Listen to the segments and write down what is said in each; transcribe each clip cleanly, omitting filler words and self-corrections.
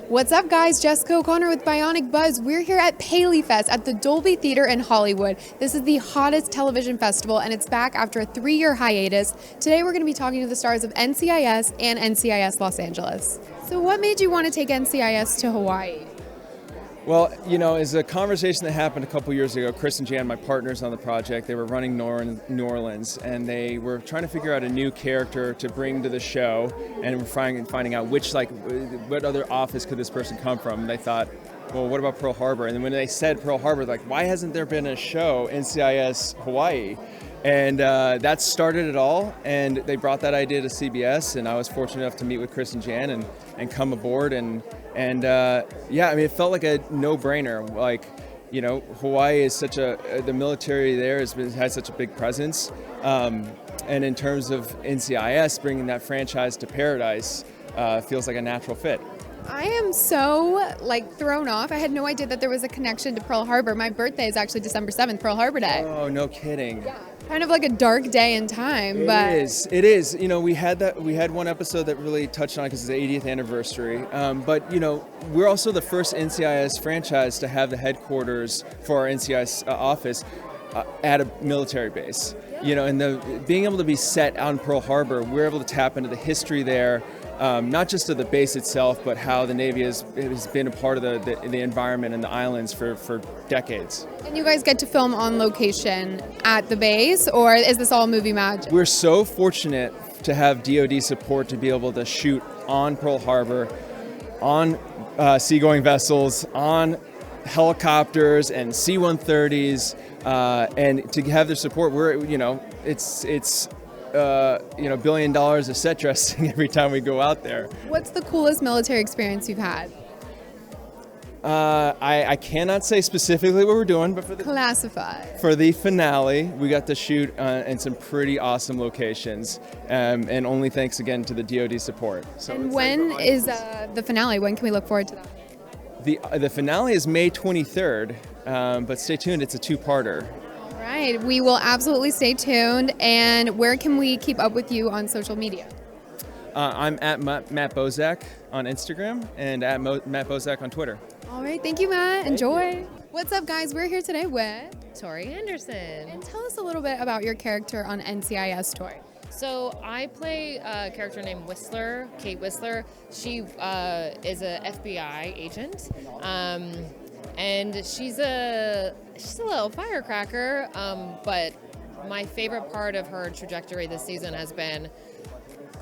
What's up, guys? Jessica O'Connor with Bionic Buzz. We're here at PaleyFest at the Dolby Theater in Hollywood. This is the hottest television festival, and it's back after a 3-year hiatus. Today, we're going to be talking to the stars of NCIS and NCIS Los Angeles. So what made you want to take NCIS to Hawaii? Well, it's a conversation that happened a couple years ago. Chris and Jan, my partners on the project, they were running New Orleans, and they were trying to figure out a new character to bring to the show, and we're finding out what other office could this person come from. And they thought, well, what about Pearl Harbor? And then when they said Pearl Harbor, like, why hasn't there been a show, NCIS Hawaii? And that started it all, and they brought that idea to CBS, and I was fortunate enough to meet with Chris and Jan and come aboard, and it felt like a no-brainer. Like, Hawaii is the military there has such a big presence, and in terms of NCIS, bringing that franchise to Paradise feels like a natural fit. I am so thrown off. I had no idea that there was a connection to Pearl Harbor. My birthday is actually December 7th, Pearl Harbor Day. Oh, no kidding. Yeah. Kind of like a dark day in time, but it is. We had one episode that really touched on it because it's the 80th anniversary. But we're also the first NCIS franchise to have the headquarters for our NCIS office at a military base. And being able to be set out in Pearl Harbor, we're able to tap into the history there. Not just of the base itself, but how the Navy has been a part of the environment and the islands for decades. And you guys get to film on location at the base, or is this all movie magic? We're so fortunate to have DoD support to be able to shoot on Pearl Harbor, on seagoing vessels, on helicopters and C-130s, and to have their support. It's $1 billion of set dressing every time we go out there. What's the coolest military experience you've had? I cannot say specifically what we're doing, but Classified. For the finale, we got to shoot in some pretty awesome locations, and only thanks again to the DoD support. So and when is the finale? When can we look forward to that? The finale is May 23rd, but stay tuned. It's a 2-parter. Right. We will absolutely stay tuned. And where can we keep up with you on social media? I'm at Matt Bosack on Instagram and at Matt Bosack on Twitter. All right. Thank you, Matt. Enjoy. What's up, guys? We're here today with Tori Anderson. And tell us a little bit about your character on NCIS, Tori. So I play a character named Whistler, Kate Whistler. She is a FBI agent. And she's a little firecracker, but my favorite part of her trajectory this season has been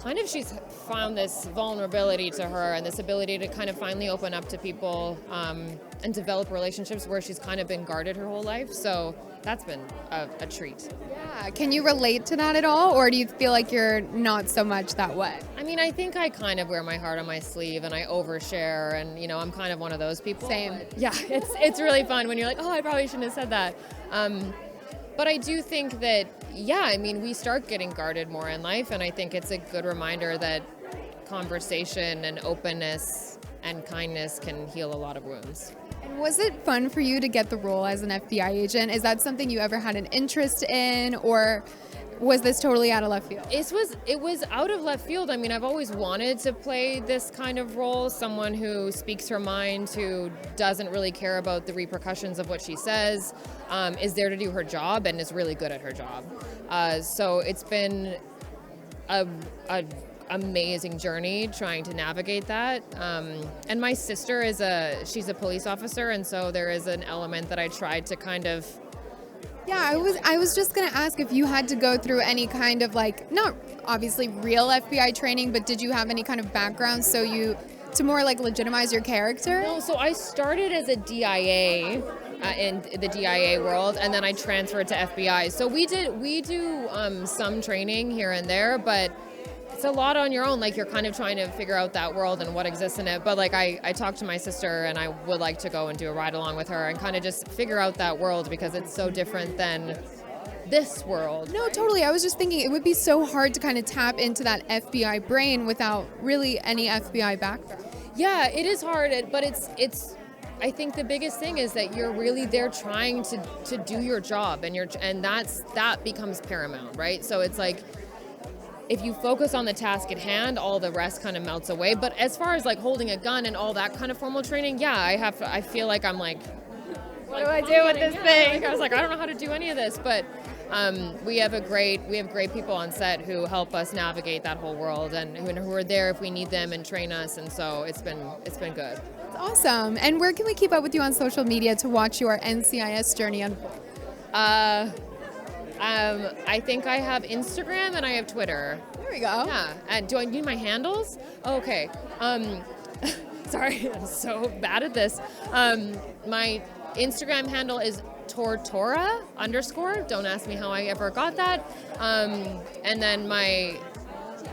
kind of she's found this vulnerability to her and this ability to kind of finally open up to people and develop relationships where she's kind of been guarded her whole life. So that's been a treat. Yeah. Can you relate to that at all, or do you feel like you're not so much that way? I mean, I think I kind of wear my heart on my sleeve and I overshare, and I'm kind of one of those people. Same. Yeah, it's really fun when you're like, oh, I probably shouldn't have said that. But I do think that, we start getting guarded more in life, and I think it's a good reminder that conversation and openness and kindness can heal a lot of wounds. And was it fun for you to get the role as an FBI agent? Is that something you ever had an interest in, or was this totally out of left field? It was out of left field. I mean, I've always wanted to play this kind of role, someone who speaks her mind, who doesn't really care about the repercussions of what she says, is there to do her job, and is really good at her job. So it's been a amazing journey trying to navigate that. And my sister she's a police officer, and so there is an element that I tried to kind of. Yeah, I was just going to ask if you had to go through any kind of not obviously real FBI training, but did you have any kind of background to more legitimize your character? No, so I started as a DIA in the DIA world, and then I transferred to FBI. So we do some training here and there, but it's a lot on your own. You're kind of trying to figure out that world and what exists in it. But I talked to my sister, and I would like to go and do a ride along with her and kind of just figure out that world, because it's so different than this world. No, totally. I was just thinking it would be so hard to kind of tap into that FBI brain without really any FBI background. Yeah, it is hard, but it's. I think the biggest thing is that you're really there trying to do your job, and that becomes paramount, right? So it's if you focus on the task at hand, all the rest kind of melts away. But as far as like holding a gun and all that kind of formal training, yeah, I feel like I'm like, what do I do with this thing? I was like, I don't know how to do any of this, but we have great people on set who help us navigate that whole world and who are there if we need them and train us, and so it's been good. That's awesome. And where can we keep up with you on social media to watch your NCIS journey unfold? I think I have Instagram and I have Twitter. There we go. Yeah. And do I need my handles? Oh, okay. Sorry, I'm so bad at this. My Instagram handle is Tortora _. Don't ask me how I ever got that. And then my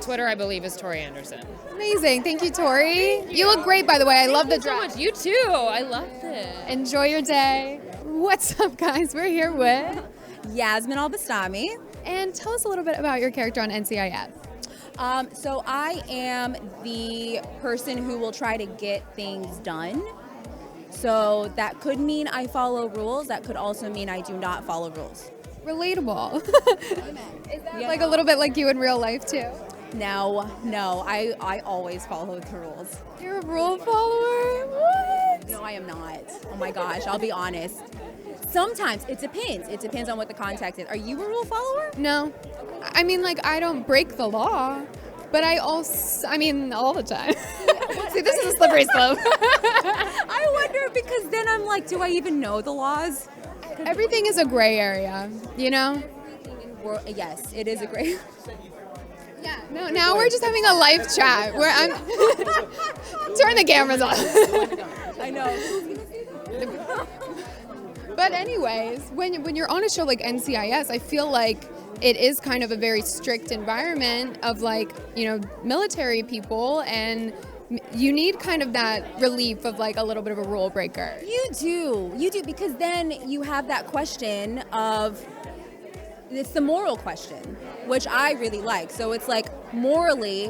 Twitter, I believe, is Tori Anderson. Amazing. Thank you, Tori. You look great, by the way. I love the dress. So much. You too. I love it. Enjoy your day. What's up, guys? We're here with Yasmine Albastami. And tell us a little bit about your character on NCIS. So I am the person who will try to get things done. So that could mean I follow rules. That could also mean I do not follow rules. Relatable. Is that like a little bit like you in real life too? No, I always follow the rules. You're a rule follower? What? No, I am not. Oh my gosh, I'll be honest. Sometimes it depends. It depends on what the context is. Are you a rule follower? No. I mean, like, I don't break the law, but all the time. See, this is a slippery slope. I wonder, because then I'm like, do I even know the laws? Everything is a gray area, you know? Yes, it is a gray. Yeah. No, now we're just having a live chat where I'm turn the cameras off. I know. But anyways, when you're on a show like NCIS, I feel like it is kind of a very strict environment of like, you know, military people, and you need kind of that relief of like a little bit of a rule breaker. You do, because then you have that question of, it's the moral question, which I really like. So it's like, morally,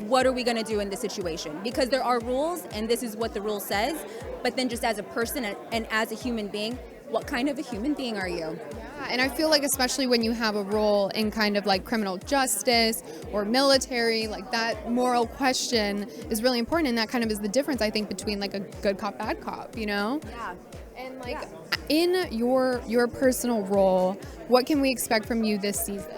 what are we going to do in this situation? Because there are rules, and this is what the rule says, but then just as a person and as a human being, what kind of a human being are you? Yeah, and I feel like especially when you have a role in kind of like criminal justice or military, like that moral question is really important, and that kind of is the difference, I think, between like a good cop, bad cop, you know? Yeah. And like in your personal role, what can we expect from you this season?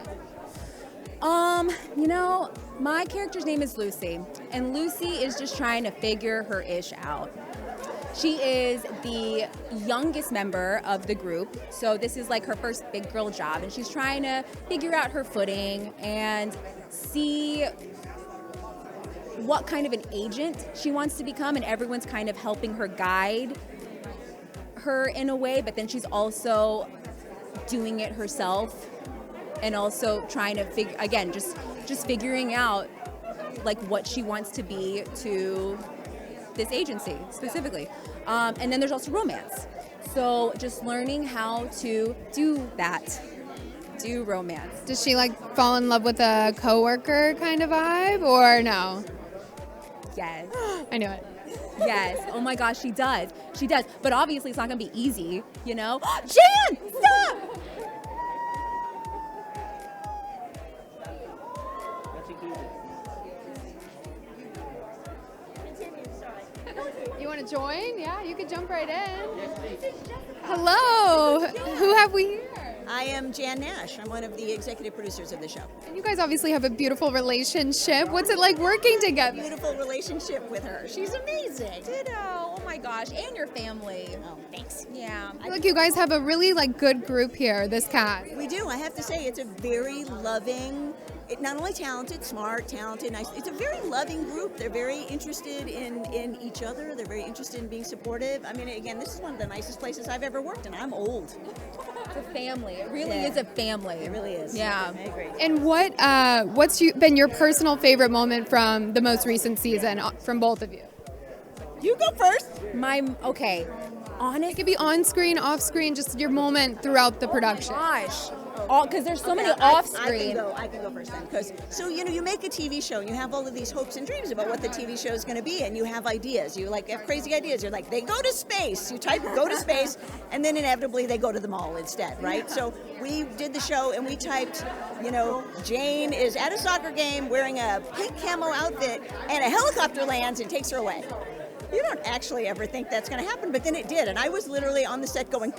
You know, my character's name is Lucy, and Lucy is just trying to figure her ish out. She is the youngest member of the group, so this is like her first big girl job, and she's trying to figure out her footing and see what kind of an agent she wants to become, and everyone's kind of helping her guide her in a way, but then she's also doing it herself and also trying to figure, again, just figuring out like what she wants to be to this agency specifically. And then there's also romance. So just learning how to do that, do romance. Does she like fall in love with a coworker kind of vibe, or no? Yes. I knew it. Yes. Oh my gosh, she does. She does. But obviously it's not gonna be easy, you know? Jan, stop! You want to join? Yeah, you could jump right in. Hello. Who have we here? I am Jan Nash. I'm one of the executive producers of the show. And you guys obviously have a beautiful relationship. What's it like working together? Beautiful relationship with her. She's amazing. Ditto. Oh my gosh. And your family. Oh, thanks. Yeah. I feel like you guys have a really like good group here, this cast. We do. I have to say, it's a very loving, not only talented, smart, talented, nice. It's a very loving group. They're very interested in each other. They're very interested in being supportive. I mean, again, this is one of the nicest places I've ever worked, and I'm old. It's a family. It really is a family. It really is. Yeah. I agree. And what's been your personal favorite moment from the most recent season from both of you? You go first. It could be on screen, off screen, just your moment throughout the production. Gosh. because there's so many off-screen. I can go first then. Because so you make a TV show and you have all of these hopes and dreams about what the TV show is going to be, and you have ideas. You like have crazy ideas. You're like, they go to space. You type go to space, and then inevitably they go to the mall instead, right? So we did the show and we typed, Jane is at a soccer game wearing a pink camo outfit, and a helicopter lands and takes her away. You don't actually ever think that's going to happen, but then it did, and I was literally on the set going,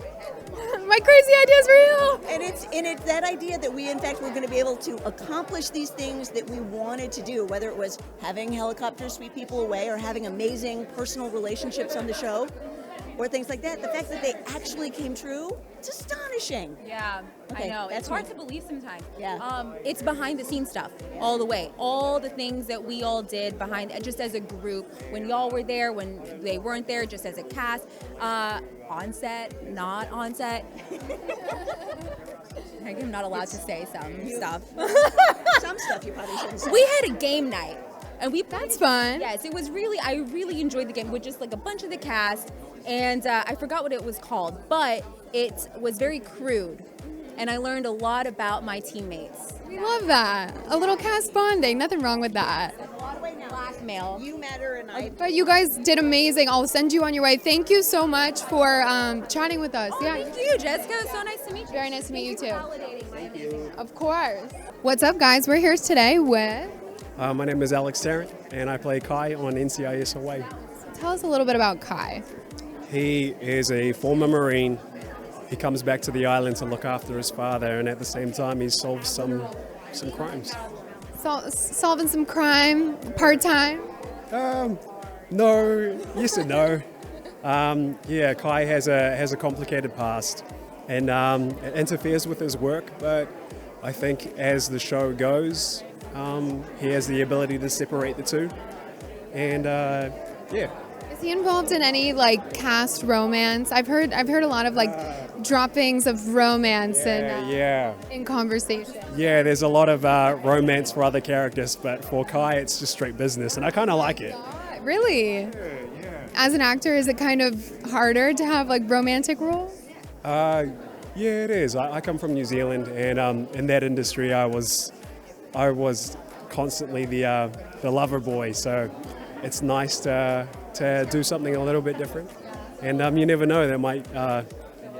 My crazy idea's real. and it's that idea that we in fact were going to be able to accomplish these things that we wanted to do, whether it was having helicopters sweep people away or having amazing personal relationships on the show or things like that. The fact that they actually came true, it's astonishing. Yeah, Okay, I know. that's It's hard me. to believe sometimes. Yeah. It's behind the scenes stuff all the way. All the things that we all did behind, just as a group, when y'all were there, when they weren't there, just as a cast, on set, not on set. I'm not allowed to say some stuff. Some stuff you probably shouldn't say. We had a game night. And That's fun. Yes, it was I really enjoyed the game with just like a bunch of the cast, and I forgot what it was called, but it was very crude, and I learned a lot about my teammates. We love that. A little cast bonding. Nothing wrong with that. Blackmail. You matter, and I. But you guys did amazing. I'll send you on your way. Thank you so much for chatting with us. Thank you, Jessica. So nice to meet you. Very nice to meet you too. Thank you. Of course. What's up, guys? We're here today with. My name is Tarrant, and I play Kai on NCIS Hawaii. Tell us a little bit about Kai. He is a former Marine. He comes back to the island to look after his father, and at the same time, he solves some crimes. Solving some crime part-time. No, yes and no. Kai has a complicated past, and it interferes with his work. But I think as the show goes, he has the ability to separate the two, and Is he involved in any cast romance? I've heard a lot of droppings of romance in conversation. Yeah, there's a lot of romance for other characters, but for Kai, it's just straight business, and I kind of like it. Really? Yeah. As an actor, is it kind of harder to have romantic roles? Yeah, it is. I come from New Zealand, and in that industry, I was constantly the lover boy. So it's nice to do something a little bit different, and you never know, that might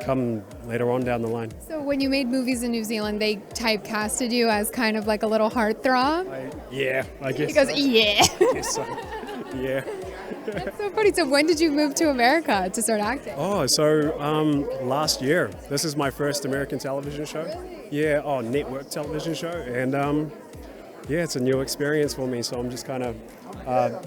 come later on down the line. So when you made movies in New Zealand, they typecasted you as kind of like a little heartthrob? I guess. He goes, so. yeah. I guess so. Yeah. That's so funny. So when did you move to America to start acting? Oh, so last year. This is my first American television show. Yeah, network television show, and it's a new experience for me. So I'm just kind of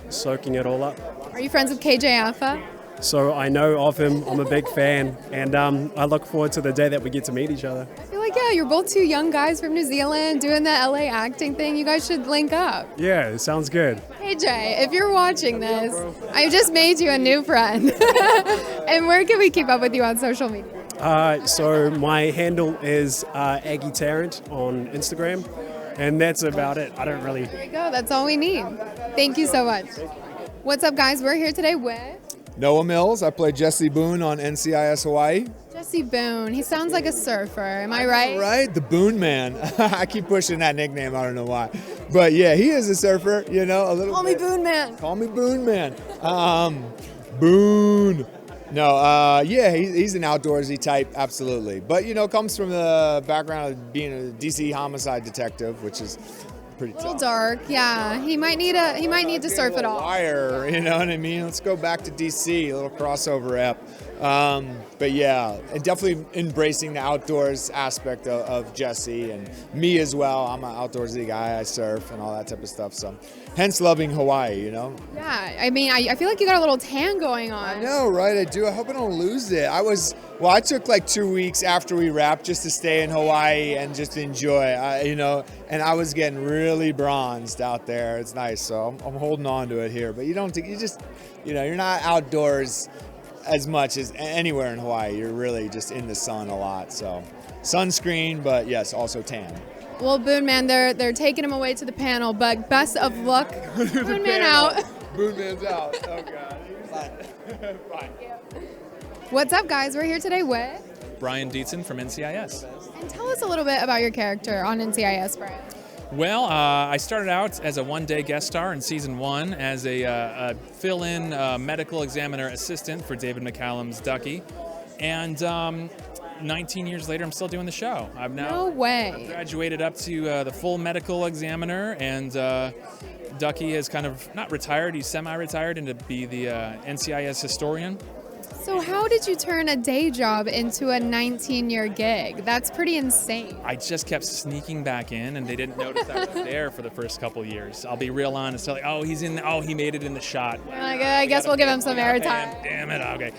soaking it all up. Are you friends with KJ Alpha? So I know of him. I'm a big fan, and I look forward to the day that we get to meet each other. I feel like, you're both two young guys from New Zealand doing the LA acting thing. You guys should link up. Yeah, it sounds good. KJ, if you're watching this, I just made you a new friend. And where can we keep up with you on social media? So my handle is Aggie Tarrant on Instagram, and that's about it. I don't really. There you go. That's all we need. Thank you so much. What's up, guys? We're here today with Noah Mills. I play Jesse Boone on NCIS Hawaii. Jesse Boone. He sounds like a surfer. Am I right? Right? The Boone Man. I keep pushing that nickname. I don't know why. But yeah, he is a surfer, a little Call me bit. Boone Man. Call me Boone Man. Boone. No, he's an outdoorsy type, absolutely. But, comes from the background of being a DC homicide detective, which is pretty A little tough. dark. Yeah. He might need to surf it all. Wire, you know what I mean? Let's go back to DC, a little crossover app. But yeah, and definitely embracing the outdoors aspect of Jesse and me as well. I'm an outdoorsy guy. I surf and all that type of stuff. So, hence loving Hawaii, Yeah. I mean, I feel like you got a little tan going on. I know, right? I do. I hope I don't lose it. I took 2 weeks after we wrapped just to stay in Hawaii and just enjoy, and I was getting really bronzed out there. It's nice. So I'm holding on to it here. But you're not outdoors as much as anywhere in Hawaii. You're really just in the sun a lot. So sunscreen, but yes, also tan. Well, Boone Man, they're taking him away to the panel, but best of luck. Boone Man out. Boone Man's out. Oh, God. Fine. What's up, guys? We're here today with Brian Dietzen from NCIS. And tell us a little bit about your character on NCIS, Brian. Well, I started out as a one-day guest star in season 1 as a fill-in medical examiner assistant for David McCallum's Ducky, and 19 years later, I'm still doing the show. I've now graduated up to the full medical examiner, and Ducky has kind of not retired; he's semi-retired, and to be the NCIS historian. So how did you turn a day job into a 19-year gig? That's pretty insane. I just kept sneaking back in, and they didn't notice I was there for the first couple of years. I'll be real honest. They're like, oh, he's in. Oh, he made it in the shot. Like, I guess we'll give him some airtime. Damn it. Okay.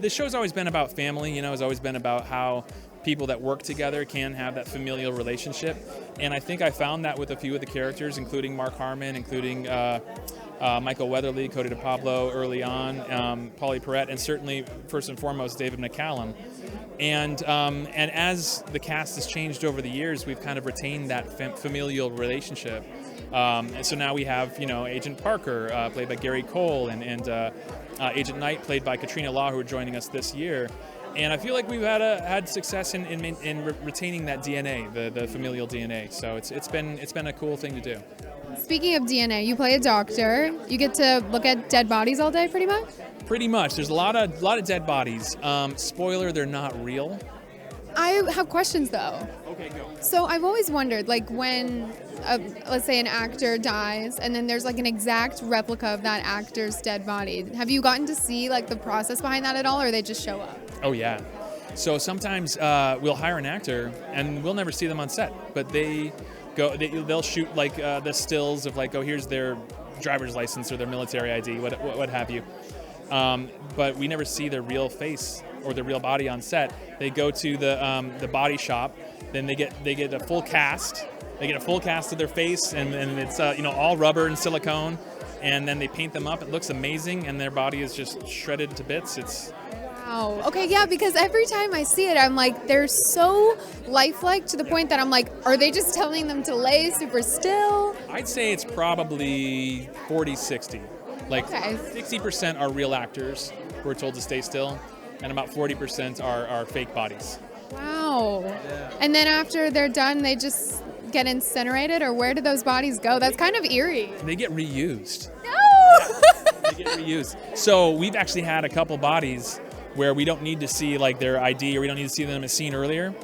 The show's always been about family. It's always been about how people that work together can have that familial relationship, and I think I found that with a few of the characters, including Mark Harmon, including Michael Weatherly, Cody DePablo early on, Polly Perrette, and certainly first and foremost David McCallum. And as the cast has changed over the years, we've kind of retained that familial relationship. And so now we have, Agent Parker, played by Gary Cole, and Agent Knight, played by Katrina Law, who are joining us this year. And I feel like we've had success in retaining that DNA, the familial DNA. So it's been a cool thing to do. Speaking of DNA, you play a doctor. You get to look at dead bodies all day, pretty much? Pretty much. There's a lot of dead bodies. Spoiler, they're not real. I have questions, though. Okay, go. So I've always wondered, like, when, let's say, an actor dies, and then there's, like, an exact replica of that actor's dead body. Have you gotten to see, like, the process behind that at all, or they just show up? Oh, yeah. So sometimes we'll hire an actor, and we'll never see them on set, but they'll shoot, like, the stills of, like, oh, here's their driver's license or their military ID, what have you. But we never see their real face or their real body on set. They go to the body shop, then they get a full cast. They get a full cast of their face, and it's all rubber and silicone, and then they paint them up. It looks amazing, and their body is just shredded to bits. Wow. Okay, yeah, because every time I see it, I'm like, they're so lifelike to the point that I'm like, are they just telling them to lay super still? I'd say it's probably 40-60. Like, 60% are real actors who are told to stay still, and about 40% are fake bodies. Wow. Yeah. And then after they're done, they just get incinerated, or where do those bodies go? That's kind of eerie. They get reused. No! They get reused. So we've actually had a couple bodies where we don't need to see, like, their ID, or we don't need to see them as seen earlier.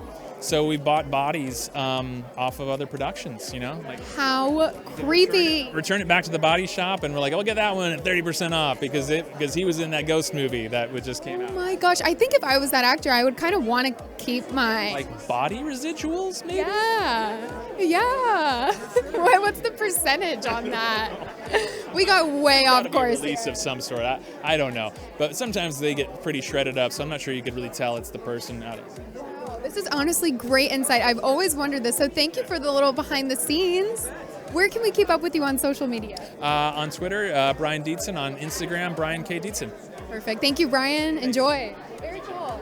So we bought bodies off of other productions, like. How creepy. Return it back to the body shop, and we're like, I'll get that one at 30% off because he was in that ghost movie that just came out. Oh my gosh, I think if I was that actor, I would kind of want to keep my... Like body residuals, maybe? Yeah. What's the percentage on that? We got way off course. Release of some sort. I don't know. But sometimes they get pretty shredded up, so I'm not sure you could really tell it's the person out of. This is honestly great insight. I've always wondered this, so thank you for the little behind the scenes. Where can we keep up with you on social media? On Twitter, Brian Dietzen. On Instagram, Brian K. Dietzen. Perfect. Thank you, Brian. Enjoy. Very cool.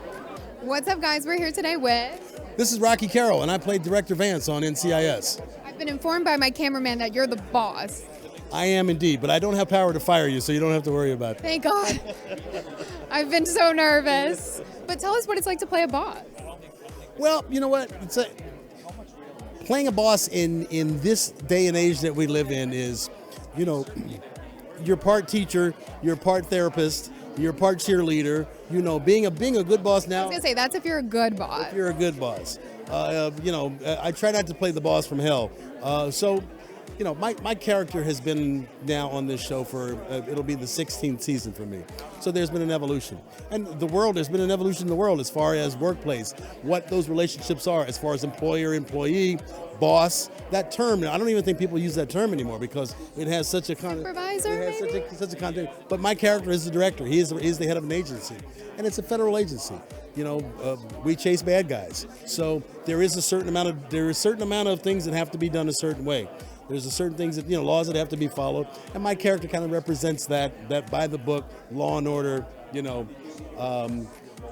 What's up, guys? We're here today with... This is Rocky Carroll, and I played Director Vance on NCIS. I've been informed by my cameraman that you're the boss. I am indeed, but I don't have power to fire you, so you don't have to worry about it. Thank God. I've been so nervous. But tell us what it's like to play a boss. Well, you know what? Playing a boss in this day and age that we live in is, you're part teacher, you're part therapist, you're part cheerleader. Being a good boss now. I was going to say, that's if you're a good boss. If you're a good boss. I try not to play the boss from hell. My character has been now on this show for, it'll be the 16th season for me. So there's been an evolution. And there's been an evolution in the world as far as workplace, what those relationships are, as far as employer, employee, boss, that term. I don't even think people use that term anymore because it has such a kind of... Supervisor, it has such a content. But my character is the director. He is the head of an agency. And it's a federal agency. We chase bad guys. So there is a certain amount of things that have to be done a certain way. There's a certain things that, laws that have to be followed. And my character kind of represents that by the book, law and order,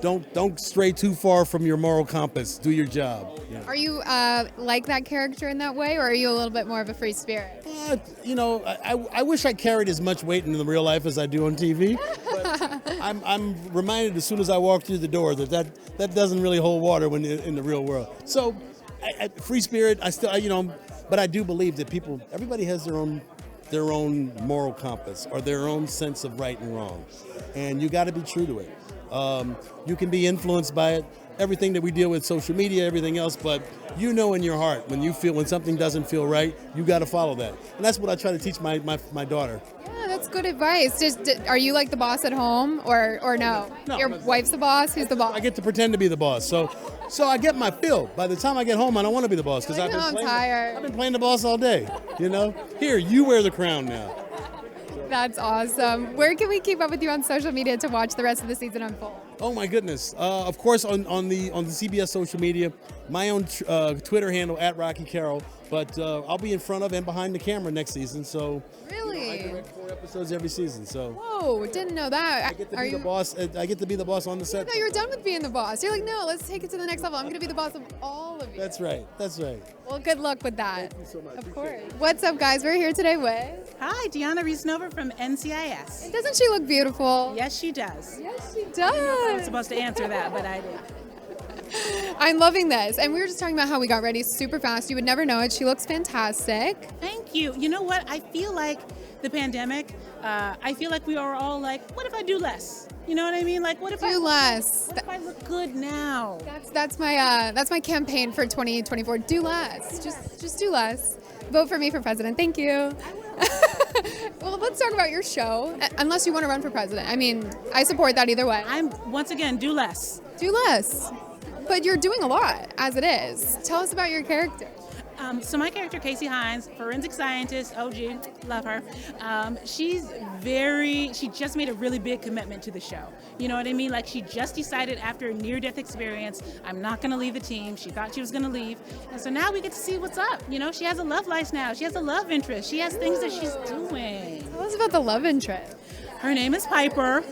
don't stray too far from your moral compass. Do your job. Are you like that character in that way, or are you a little bit more of a free spirit? I wish I carried as much weight in the real life as I do on TV. But I'm reminded as soon as I walk through the door that doesn't really hold water when in the real world. So, free spirit. But I do believe that everybody has their own moral compass or their own sense of right and wrong, and you got to be true to it. You can be influenced by it. Everything that we deal with, social media, everything else, but you know in your heart when something doesn't feel right, you got to follow that, and that's what I try to teach my daughter. Yeah, that's good advice. Are you like the boss at home, or no? No, Your wife's the boss. Who's the boss? I get to pretend to be the boss, so I get my fill. By the time I get home, I don't want to be the boss because I'm tired. I've been playing the boss all day. Here, you wear the crown now. That's awesome. Where can we keep up with you on social media to watch the rest of the season unfold? Oh my goodness! Of course, on the CBS social media, my own Twitter handle @RockyCarroll. But I'll be in front of and behind the camera next season. So really, I direct 4 episodes every season. So whoa, didn't know that. I get to be the boss. I get to be the boss on the set. I thought you were done with being the boss. You're like, no, let's take it to the next level. I'm going to be the boss of all of you. That's right. That's right. Well, good luck with that. Thank you so much. Of course. What's up, guys? We're here today with. Hi, Diana Reasonover from NCIS. And doesn't she look beautiful? Yes, she does. Yes, she I was does. supposed to answer that, but I did. I'm loving this. And we were just talking about how we got ready super fast. You would never know it. She looks fantastic. Thank you. You know what? I feel like the pandemic, I feel like we are all like, what if I do less? You know what I mean? Like, what if Do less. What if I look good now? That's my campaign for 2024. Do less. Just do less. Vote for me for president. Thank you. Well, let's talk about your show. Unless you want to run for president. I mean, I support that either way. Once again, do less. Do less. But you're doing a lot as it is. Tell us about your character. So my character, Kasie Hines, forensic scientist, OG, love her. She just made a really big commitment to the show. You know what I mean? Like, she just decided after a near-death experience, I'm not going to leave the team. She thought she was going to leave. And so now we get to see what's up. You know, she has a love life now. She has a love interest. She has things that she's doing. Tell us about the love interest. Her name is Piper.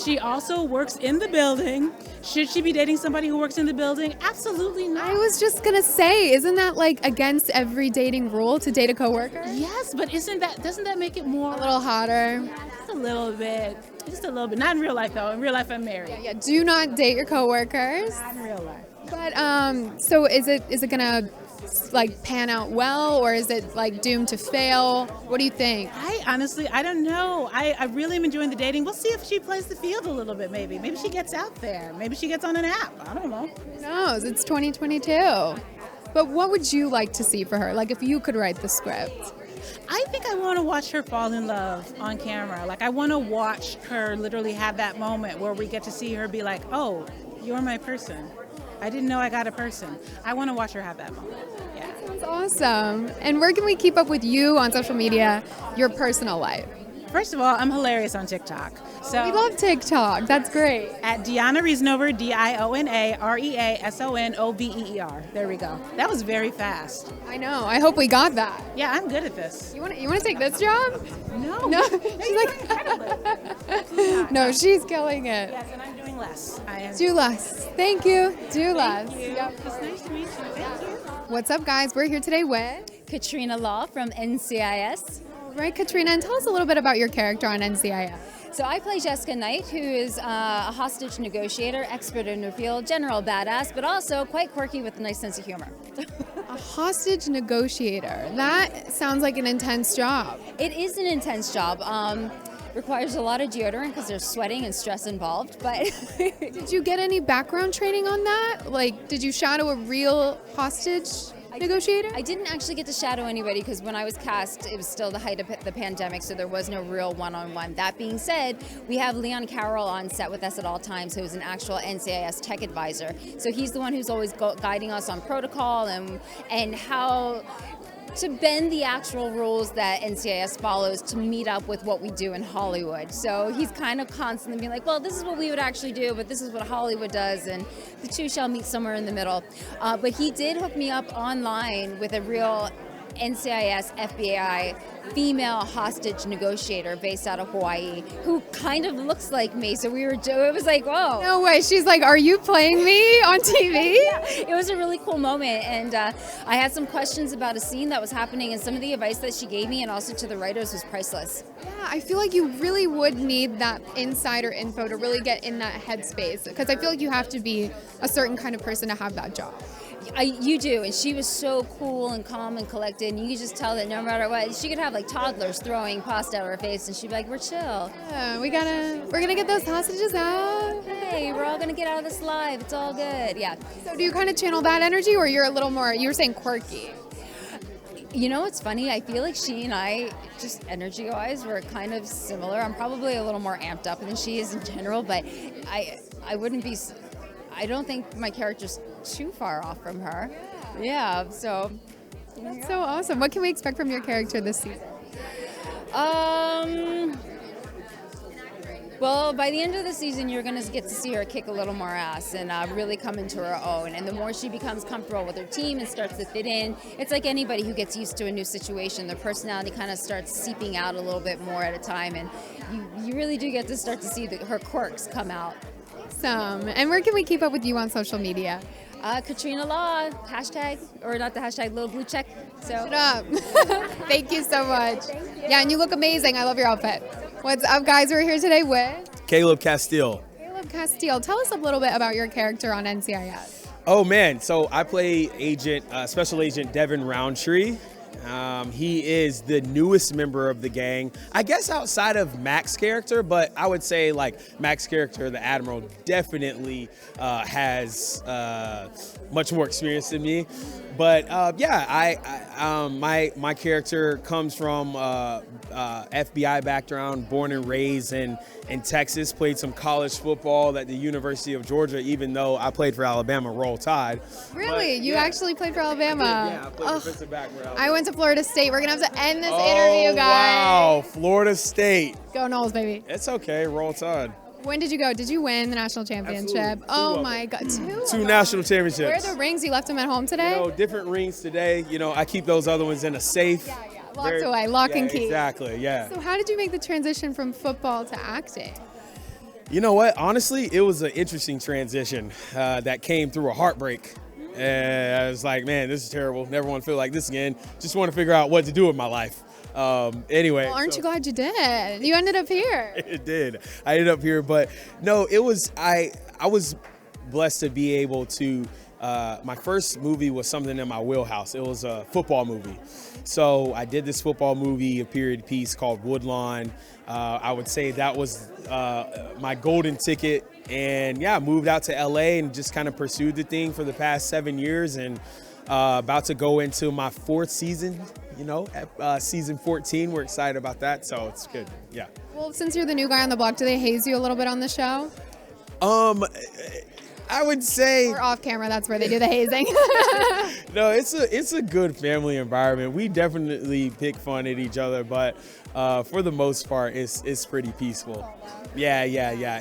She also works in the building. Should she be dating somebody who works in the building? Absolutely not. I was just gonna say, isn't that like against every dating rule to date a coworker? Yes, but doesn't that make it more A little hotter. Just a little bit. Just a little bit. Not in real life though. In real life I'm married. Yeah, do not date your coworkers. Not in real life. But so is it gonna like pan out well, or is it like doomed to fail? What do you think? I don't know. I really am enjoying the dating. We'll see if she plays the field a little bit maybe. Maybe she gets out there. Maybe she gets on an app. I don't know. Who knows? It's 2022. But what would you like to see for her? Like if you could write the script? I think I want to watch her fall in love on camera. Like I want to watch her literally have that moment where we get to see her be like, oh, you're my person. I didn't know I got a person. I want to watch her have that moment. Yeah. That's awesome. And where can we keep up with you on social media, your personal life? First of all, I'm hilarious on TikTok. So We love TikTok. That's great. At Dianna Reasonover, DIONAREASONOVEER. There we go. That was very fast. I know. I hope we got that. Yeah, I'm good at this. You want to take this job? No. No. She's like, no, she's killing it. Yes, and I'm doing less. I am. Do less. Thank you. Do less. Thank you. Yep. It's nice to meet you. Thank you. What's up, guys? We're here today with Katarina Law from NCIS. Right, Katrina, and tell us a little bit about your character on NCIS. So I play Jessica Knight, who is a hostage negotiator, expert in her field, general badass, but also quite quirky with a nice sense of humor. A hostage negotiator. That sounds like an intense job. It is an intense job. Requires a lot of deodorant because there's sweating and stress involved. But did you get any background training on that? Like, did you shadow a real hostage negotiator? I didn't actually get to shadow anybody because when I was cast, it was still the height of the pandemic, so there was no real one-on-one. That being said, we have Leon Carroll on set with us at all times, who's an actual NCIS tech advisor. So he's the one who's always guiding us on protocol and how to bend the actual rules that NCIS follows to meet up with what we do in Hollywood. So he's kind of constantly being like, well, this is what we would actually do, but this is what Hollywood does, and the two shall meet somewhere in the middle. But he did hook me up online with a real NCIS FBI female hostage negotiator based out of Hawaii who kind of looks like me. So it was like, whoa. No way. She's like, are you playing me on TV? Yeah, it was a really cool moment. And I had some questions about a scene that was happening, and some of the advice that she gave me and also to the writers was priceless. Yeah, I feel like you really would need that insider info to really get in that headspace, because I feel like you have to be a certain kind of person to have that job. You do, and she was so cool and calm and collected, and you could just tell that no matter what, she could have like toddlers throwing pasta at her face, and she'd be like, we're chill. Yeah, we're gonna get those hostages out. Hey, we're all gonna get out of this live, it's all good, yeah. So do you kind of channel that energy, or you're a little more, you were saying quirky? You know, it's funny, I feel like she and I, just energy-wise, we're kind of similar. I'm probably a little more amped up than she is in general, but I wouldn't be, I don't think my character's too far off from her. Yeah, so. That's so awesome. What can we expect from your character this season? Well, by the end of the season, you're going to get to see her kick a little more ass and really come into her own. And the more she becomes comfortable with her team and starts to fit in, it's like anybody who gets used to a new situation. Their personality kind of starts seeping out a little bit more at a time, and you really do get to start to see her quirks come out. Awesome. And where can we keep up with you on social media? Katrina Law, hashtag, or not the hashtag, little blue check. So. Shut up. Thank you so much. Yeah, and you look amazing. I love your outfit. What's up, guys? We're here today with Castille. Castille. Tell us a little bit about your character on NCIS. Oh man, so I play Special Agent Devin Roundtree. He is the newest member of the gang, I guess outside of Mac's character, but I would say like Mac's character, the Admiral, definitely has much more experience than me. But my character comes from FBI background, born and raised in Texas, played some college football at the University of Georgia, even though I played for Alabama, Roll Tide. Really? You actually played for Alabama? Yeah, I played defensive back for Alabama. I went to Florida State. We're going to have to end this interview, guys. Wow, Florida State. Go Noles, baby. It's okay, Roll Tide. When did you go? Did you win the national championship? Absolutely. Oh my God, Two national championships. Where are the rings? You left them at home today? You know, different rings today. You know, I keep those other ones in a safe. Yeah. Locked away, lock and key. Exactly, yeah. So how did you make the transition from football to acting? You know what? Honestly, it was an interesting transition that came through a heartbreak. And I was like, man, this is terrible. Never want to feel like this again. Just want to figure out what to do with my life. Anyway. Well, aren't you glad you did? You ended up here. It did. I ended up here, but no, it was, I was blessed to be able to, my first movie was something in my wheelhouse. It was a football movie. So I did this football movie, a period piece called Woodlawn. I would say that was my golden ticket. And yeah, I moved out to LA and just kind of pursued the thing for the past 7 years, and about to go into my fourth season, season 14. We're excited about that, so it's good, yeah. Well, since you're the new guy on the block, do they haze you a little bit on the show? I would say, or off camera, that's where they do the hazing. No, it's a good family environment. We definitely pick fun at each other, but for the most part, it's pretty peaceful. Yeah.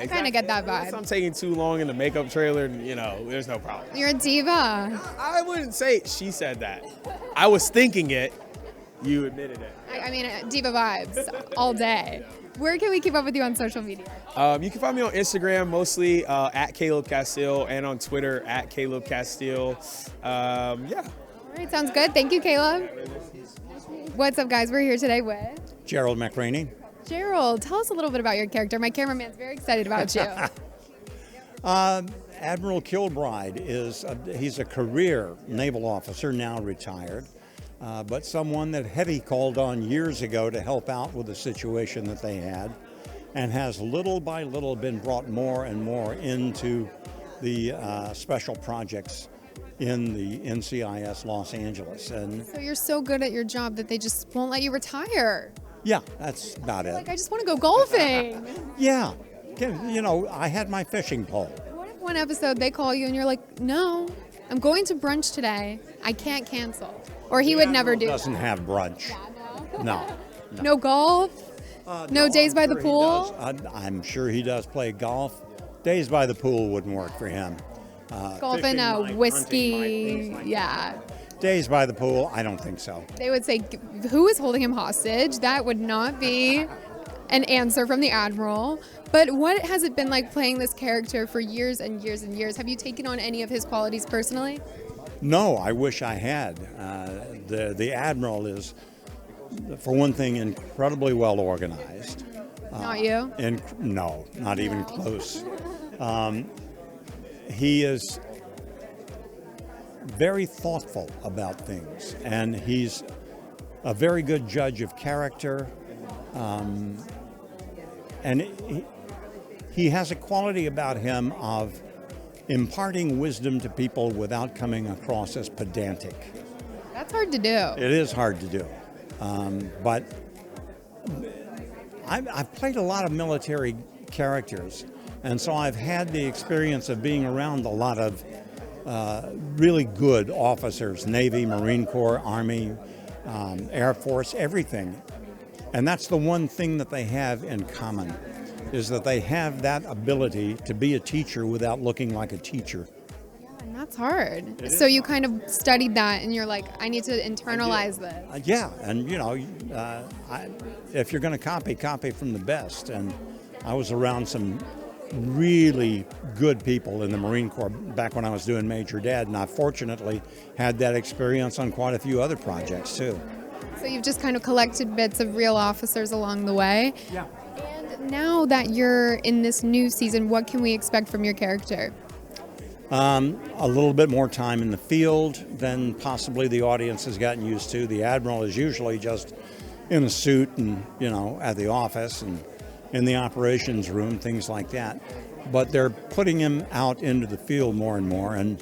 I kind of get that vibe. If I'm taking too long in the makeup trailer, there's no problem. You're a diva. I wouldn't say she said that. I was thinking it. You admitted it. I mean, diva vibes all day. Where can we keep up with you on social media? You can find me on Instagram, mostly at Caleb Castille, and on Twitter at Caleb Castille. Yeah. All right, sounds good. Thank you, Caleb. What's up, guys? We're here today with Gerald McRaney. Gerald, tell us a little bit about your character. My cameraman's very excited about you. Admiral Kilbride he's a career naval officer, now retired. But someone that Hetty called on years ago to help out with the situation that they had, and has little by little been brought more and more into the special projects in the NCIS Los Angeles. And so you're so good at your job that they just won't let you retire. Yeah, that's about it. Like, I just want to go golfing. Yeah. I had my fishing pole. What if one episode they call you and you're like, no, I'm going to brunch today. I can't cancel. Or he would never do that. Doesn't have brunch. Yeah, No. No golf? No days by the pool? I'm sure he does play golf. Days by the pool wouldn't work for him. Golf and whiskey, yeah. Days by the pool, I don't think so. They would say, who is holding him hostage? That would not be an answer from the Admiral. But what has it been like playing this character for years and years and years? Have you taken on any of his qualities personally? No, I wish I had. The Admiral is, for one thing, incredibly well organized. Not you? No, not even close. He is very thoughtful about things, and he's a very good judge of character. And he has a quality about him of imparting wisdom to people without coming across as pedantic. That's hard to do. It is hard to do. But I've played a lot of military characters, and so I've had the experience of being around a lot of really good officers, Navy, Marine Corps, Army, Air Force, everything. And that's the one thing that they have in common, is that they have that ability to be a teacher without looking like a teacher. And that's hard. So you kind of studied that and you're like, I need to internalize this. Yeah, and if you're going to copy from the best. And I was around some really good people in the Marine Corps back when I was doing Major Dad, and I fortunately had that experience on quite a few other projects too. So you've just kind of collected bits of real officers along the way. Yeah. And now that you're in this new season, what can we expect from your character? A little bit more time in the field than possibly the audience has gotten used to. The Admiral is usually just in a suit and, at the office and in the operations room, things like that. But they're putting him out into the field more and more. And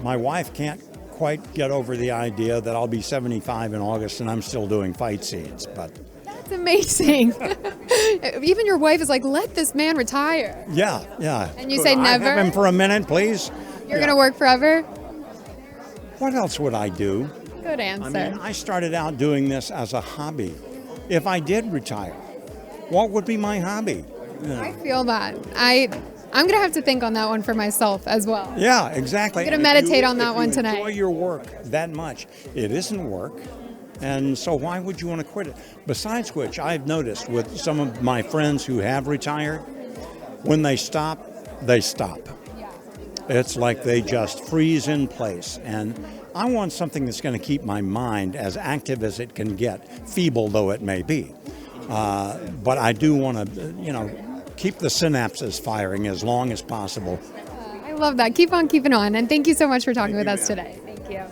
my wife can't quite get over the idea that I'll be 75 in August and I'm still doing fight scenes. But that's amazing. Even your wife is like, let this man retire. Yeah. And you say never? Have him for a minute, please. You're going to work forever? What else would I do? Good answer. I mean, I started out doing this as a hobby. If I did retire, what would be my hobby? I feel that. I'm going to have to think on that one for myself as well. Yeah, exactly. I'm going to meditate on that one tonight. Enjoy your work that much. It isn't work, and so why would you want to quit it? Besides which, I've noticed with some of my friends who have retired, when they stop, they stop. It's like they just freeze in place, and I want something that's going to keep my mind as active as it can get, feeble though it may be. But I do want to, keep the synapses firing as long as possible. I love that. Keep on keeping on. And thank you so much for talking with us today. Thank you.